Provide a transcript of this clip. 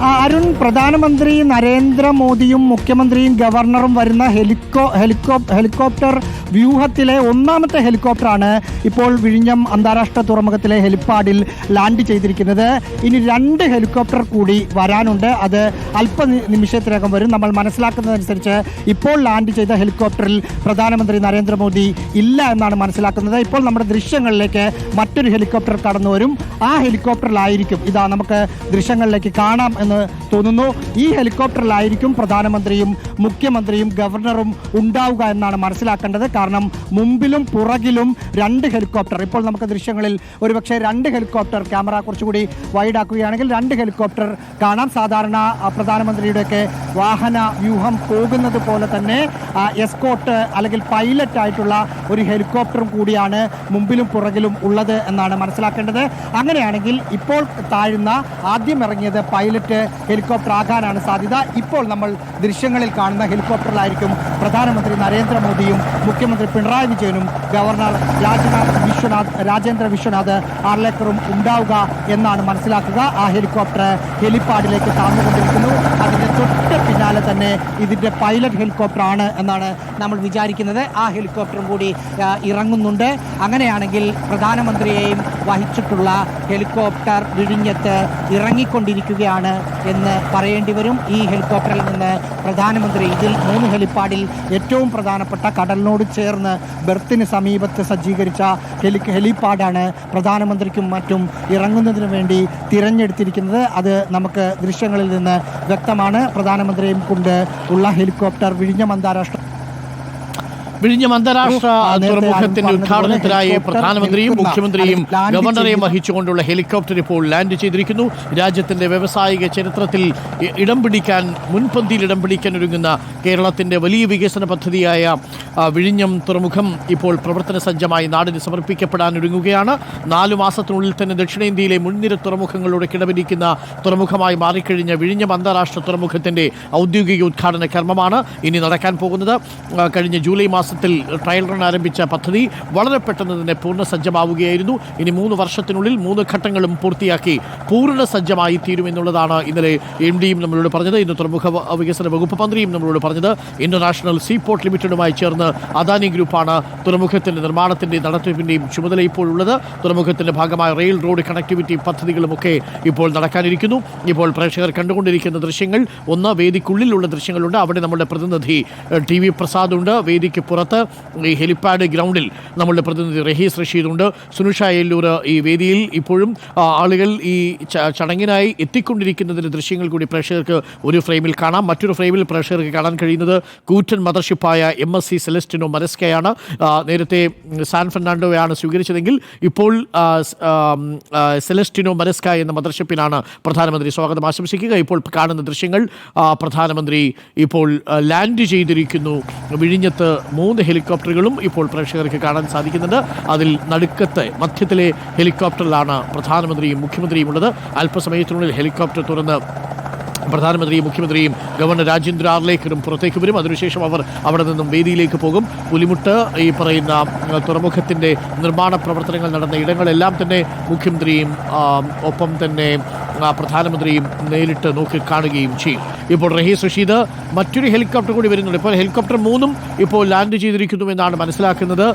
അരുൺ, പ്രധാനമന്ത്രി നരേന്ദ്രമോദിയും മുഖ്യമന്ത്രിയും ഗവർണറും വരുന്ന ഹെലികോപ്റ്റർ വ്യൂഹത്തിലെ ഒന്നാമത്തെ ഹെലികോപ്റ്ററാണ് ഇപ്പോൾ വിഴിഞ്ഞം അന്താരാഷ്ട്ര തുറമുഖത്തിലെ ഹെലിപ്പാഡിൽ ലാൻഡ് ചെയ്തിരിക്കുന്നത്. ഇനി 2 ഹെലികോപ്റ്റർ കൂടി വരാനുണ്ട്. അത് നിമിഷത്തിനകം വരും. നമ്മൾ മനസ്സിലാക്കുന്നതനുസരിച്ച് ഇപ്പോൾ ലാൻഡ് ചെയ്ത ഹെലികോപ്റ്ററിൽ പ്രധാനമന്ത്രി നരേന്ദ്രമോദി ഇല്ല എന്നാണ് മനസ്സിലാക്കുന്നത്. ഇപ്പോൾ നമ്മുടെ ദൃശ്യങ്ങളിലേക്ക് മറ്റൊരു ഹെലികോപ്റ്റർ കടന്നു വരും. ആ ഹെലികോപ്റ്ററിലായിരിക്കും ഇതാ നമുക്ക് ദൃശ്യങ്ങളിലേക്ക് കാണാം എന്ന് തോന്നുന്നു. ഈ ഹെലികോപ്റ്ററിലായിരിക്കും പ്രധാനമന്ത്രിയും മുഖ്യമന്ത്രിയും ഗവർണറും ഉണ്ടാവുക എന്നാണ് മനസ്സിലാക്കേണ്ടത്. കാരണം മുമ്പിലും പുറകിലും 2 ഹെലികോപ്റ്റർ, ഇപ്പോൾ നമുക്ക് ദൃശ്യങ്ങളിൽ ഒരുപക്ഷെ 2 ഹെലികോപ്റ്റർ, ക്യാമറ കുറച്ചുകൂടി വൈഡ് ആക്കുകയാണെങ്കിൽ 2 ഹെലികോപ്റ്റർ കാണാം. സാധാരണ പ്രധാനമന്ത്രിയുടെയൊക്കെ വാഹന വ്യൂഹം പോകുന്നത് പോലെ തന്നെ എസ്കോർട്ട് അല്ലെങ്കിൽ പൈലറ്റ് ആയിട്ടുള്ള ഒരു ഹെലികോപ്റ്ററും കൂടിയാണ് മുമ്പിലും പുറകിലും ഉള്ളത് എന്നാണ് മനസ്സിലാക്കേണ്ടത്. അങ്ങനെയാണെങ്കിൽ ഇപ്പോൾ താഴുന്ന ആദ്യം ഇറങ്ങിയത് പൈലറ്റ് ഹെലികോപ്റ്റർ ആകാനാണ് സാധ്യത. ഇപ്പോൾ നമ്മൾ ദൃശ്യങ്ങളിൽ കാണുന്ന ഹെലികോപ്റ്ററിലായിരിക്കും പ്രധാനമന്ത്രി നരേന്ദ്രമോദിയും മുഖ്യമന്ത്രി പിണറായി വിജയനും ഗവർണർ രാജേന്ദ്ര വിശ്വനാഥ് ആർലേക്കറും ഉണ്ടാവുക എന്നാണ് മനസ്സിലാക്കുക. ആ ഹെലികോപ്റ്റർ ഹെലിപ്പാഡിലേക്ക് താഴ്ന്നുകൊണ്ടിരിക്കുന്നു. അതിൻ്റെ തൊട്ട് പിന്നാലെ തന്നെ ഇതിൻ്റെ പൈലറ്റ് ഹെലികോപ്റ്റർ ആണ് എന്നാണ് നമ്മൾ വിചാരിക്കുന്നത്. ആ ഹെലികോപ്റ്ററും കൂടി ഇറങ്ങുന്നുണ്ട്. അങ്ങനെയാണെങ്കിൽ പ്രധാനമന്ത്രിയെയും വഹിച്ചിട്ടുള്ള ഹെലികോപ്റ്റർ വിഴിഞ്ഞത്ത് ഇറങ്ങിക്കൊണ്ടിരിക്കുകയാണ് എന്ന് പറയേണ്ടി വരും. ഈ ഹെലികോപ്റ്ററിൽ നിന്ന് പ്രധാനമന്ത്രി ഇതിൽ 3 ഹെലിപ്പാഡിൽ ഏറ്റവും പ്രധാനപ്പെട്ട കടലിനോട് ചേർന്ന് ബെർത്തിന് സമീപത്ത് സജ്ജീകരിച്ച ഹെലിപ്പാഡാണ് പ്രധാനമന്ത്രിക്കും മറ്റും ഇറങ്ങുന്നതിന് വേണ്ടി തിരഞ്ഞെടുത്തിരിക്കുന്നത്. അത് നമുക്ക് ദൃശ്യങ്ങളിൽ നിന്ന് വ്യക്തമാണ്. പ്രധാനമന്ത്രിയും കൊണ്ട് ഉള്ള ഹെലികോപ്റ്റർ വിഴിഞ്ഞം അന്താരാഷ്ട്ര തുറമുഖത്തിന്റെ ഉദ്ഘാടനത്തിനായി പ്രധാനമന്ത്രിയും മുഖ്യമന്ത്രിയും ഗവർണറെയും വഹിച്ചുകൊണ്ടുള്ള ഹെലികോപ്റ്റർ ഇപ്പോൾ ലാൻഡ് ചെയ്തിരിക്കുന്നു. രാജ്യത്തിന്റെ വ്യാവസായിക ചരിത്രത്തിൽ മുൻപന്തിയിൽ ഇടം പിടിക്കാൻ ഒരുങ്ങുന്ന കേരളത്തിന്റെ വലിയ വികസന പദ്ധതിയായ വിഴിഞ്ഞം തുറമുഖം ഇപ്പോൾ പ്രവർത്തന സജ്ജമായി നാടിന് സമർപ്പിക്കപ്പെടാൻ ഒരുങ്ങുകയാണ്. 4 മാസത്തിനുള്ളിൽ തന്നെ ദക്ഷിണേന്ത്യയിലെ മുൻനിര തുറമുഖങ്ങളോട് കിടപിടിക്കുന്ന തുറമുഖമായി മാറിക്കഴിഞ്ഞ വിഴിഞ്ഞം അന്താരാഷ്ട്ര തുറമുഖത്തിന്റെ ഔദ്യോഗിക ഉദ്ഘാടന കർമ്മമാണ് ഇനി നടക്കാൻ പോകുന്നത്. കഴിഞ്ഞ ജൂലൈ മാസത്തിൽ ട്രയൽ റൺ ആരംഭിച്ച പദ്ധതി വളരെ പെട്ടെന്ന് തന്നെ പൂർണ്ണ സജ്ജമാവുകയായിരുന്നു. ഇനി 3 വർഷത്തിനുള്ളിൽ 3 ഘട്ടങ്ങളും പൂർത്തിയാക്കി പൂർണ്ണ സജ്ജമായി തീരുമെന്നുള്ളതാണ് ഇന്നലെ എം ഡിയും നമ്മളോട് പറഞ്ഞത്. ഇന്ന് തുറമുഖ വികസന വകുപ്പ് മന്ത്രിയും നമ്മളോട് പറഞ്ഞത്. ഇന്റർനാഷണൽ സീപോർട്ട് ലിമിറ്റഡുമായി ചേർന്ന് അദാനി ഗ്രൂപ്പാണ് തുറമുഖത്തിന്റെ നിർമ്മാണത്തിന്റെയും നടത്തിപ്പിന്റെയും ചുമതല ഇപ്പോൾ ഉള്ളത്. തുറമുഖത്തിന്റെ ഭാഗമായ റെയിൽ റോഡ് കണക്ടിവിറ്റി പദ്ധതികളുമൊക്കെ ഇപ്പോൾ നടക്കാനിരിക്കുന്നു. ഇപ്പോൾ പ്രേക്ഷകർ കണ്ടുകൊണ്ടിരിക്കുന്ന ദൃശ്യങ്ങൾ, ഒന്ന് വേദിക്കുള്ളിലുള്ള ദൃശ്യങ്ങളുണ്ട്. അവിടെ നമ്മുടെ പ്രതിനിധി TV പ്രസാദ് ഉണ്ട്. വേദിക്ക് പുറത്ത് ഈ ഹെലിപ്പാഡ് ഗ്രൗണ്ടിൽ നമ്മളുടെ പ്രതിനിധി റഹീസ് റഷീദുണ്ട്. സുനുഷ എല്ലൂർ ഈ വേദിയിൽ ഇപ്പോഴും ആളുകൾ ഈ ചടങ്ങിനായി എത്തിക്കൊണ്ടിരിക്കുന്നതിൻ്റെ ദൃശ്യങ്ങൾ കൂടി പ്രേക്ഷകർക്ക് ഒരു ഫ്രെയിമിൽ കാണാം. മറ്റൊരു ഫ്രെയിമിൽ പ്രേക്ഷകർക്ക് കാണാൻ കഴിയുന്നത് കൂറ്റൻ മദർഷിപ്പായ MSC സെലസ്റ്റിനോ മരസ്കയാണ്. നേരത്തെ സാൻ ഫെർണാണ്ടോയാണ് സ്വീകരിച്ചതെങ്കിൽ ഇപ്പോൾ സെലസ്റ്റിനോ മരസ്ക എന്ന മദർഷിപ്പിനാണ് പ്രധാനമന്ത്രി സ്വാഗതം ആശംസിക്കുക. ഇപ്പോൾ കാണുന്ന ദൃശ്യങ്ങൾ പ്രധാനമന്ത്രി ഇപ്പോൾ ലാൻഡ് ചെയ്തിരിക്കുന്നു. വിഴിഞ്ഞത്ത് 3 ഹെലികോപ്റ്ററുകളും ഇപ്പോൾ പ്രേക്ഷകർക്ക് കാണാൻ സാധിക്കുന്നുണ്ട്. അതിൽ നടുക്കത്തെ മധ്യത്തിലെ ഹെലികോപ്റ്ററിലാണ് പ്രധാനമന്ത്രിയും മുഖ്യമന്ത്രിയും ഉള്ളത്. അല്പസമയത്തിനുള്ളിൽ ഹെലികോപ്റ്റർ തുറന്ന് പ്രധാനമന്ത്രിയും മുഖ്യമന്ത്രിയും ഗവർണർ രാജേന്ദ്ര ആർലേക്കറും പുറത്തേക്ക് വരും. അതിനുശേഷം അവർ അവിടെ നിന്നും വേദിയിലേക്ക് പോകും. പുലിമുട്ട്, ഈ പറയുന്ന തുറമുഖത്തിൻ്റെ നിർമ്മാണ പ്രവർത്തനങ്ങൾ നടന്ന ഇടങ്ങളെല്ലാം തന്നെ മുഖ്യമന്ത്രിയും ഒപ്പം തന്നെ പ്രധാനമന്ത്രിയും നേരിട്ട് നോക്കി കാണുകയും ചെയ്യും. ഇപ്പോൾ റഹീസ് റഷീദ്, മറ്റൊരു ഹെലികോപ്റ്റർ കൂടി വരുന്നുണ്ട്. ഇപ്പോൾ ഹെലികോപ്റ്റർ 3 ഇപ്പോൾ ലാൻഡ് ചെയ്തിരിക്കുന്നു എന്നാണ് മനസ്സിലാക്കുന്നത്.